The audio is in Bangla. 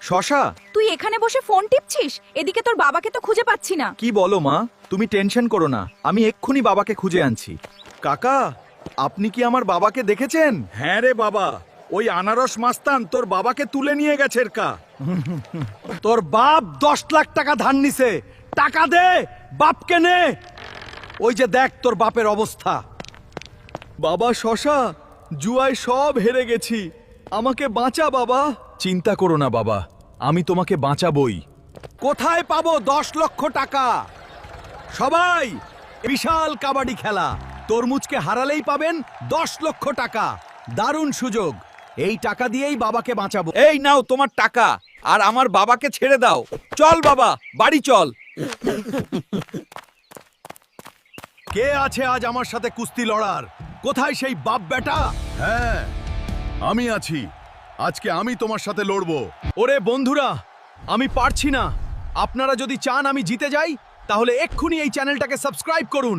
শশা, তুই এখানে বসে ফোন টিপছিস? এদিকে তোর বাবাকে তো খুঁজে পাচ্ছি না। কি বলো মা? তুমি টেনশন করো না, আমি এক্ষুনি বাবাকে খুঁজে আনছি। কাকা, আপনি কি আমার বাবাকে দেখেছেন? হ্যাঁ রে বাবা, ওই আনারস মাস্তান তোর বাবাকে তুলে নিয়ে গেছে কা। তোর বাপ 10 লাখ টাকা ধার নিছে, টাকা দে, বাপকে নে। ওই যে দেখ তোর বাপের অবস্থা। বাবা শশা, জুয়ায় সব হেরে গেছি, আমাকে বাঁচা বাবা। চিন্তা করো না বাবা, আমি তোমাকে বাঁচাবই। কোথায় পাবো 10 লক্ষ টাকা? সবাই, বিশাল কাবাডি খেলা, তরমুজকে হারালেই পাবেন 10 লক্ষ টাকা। দারুণ সুযোগ, এই টাকা দিয়েই বাবাকে বাঁচাবো। এই নাও তোমার টাকা, আর আমার বাবাকে ছেড়ে দাও। চল বাবা, বাড়ি চল। কে আছে আজ আমার সাথে কুস্তি লড়ার? কোথায় সেই বাপ বেটা? হ্যাঁ, আমি আছি। আজকে আমি তোমার সাথে লড়বো। ওরে বন্ধুরা, আমি পারছি না। আপনারা যদি চান আমি জিতে যাই, তাহলে এক্ষুনি এই চ্যানেলটাকে সাবস্ক্রাইব করুন।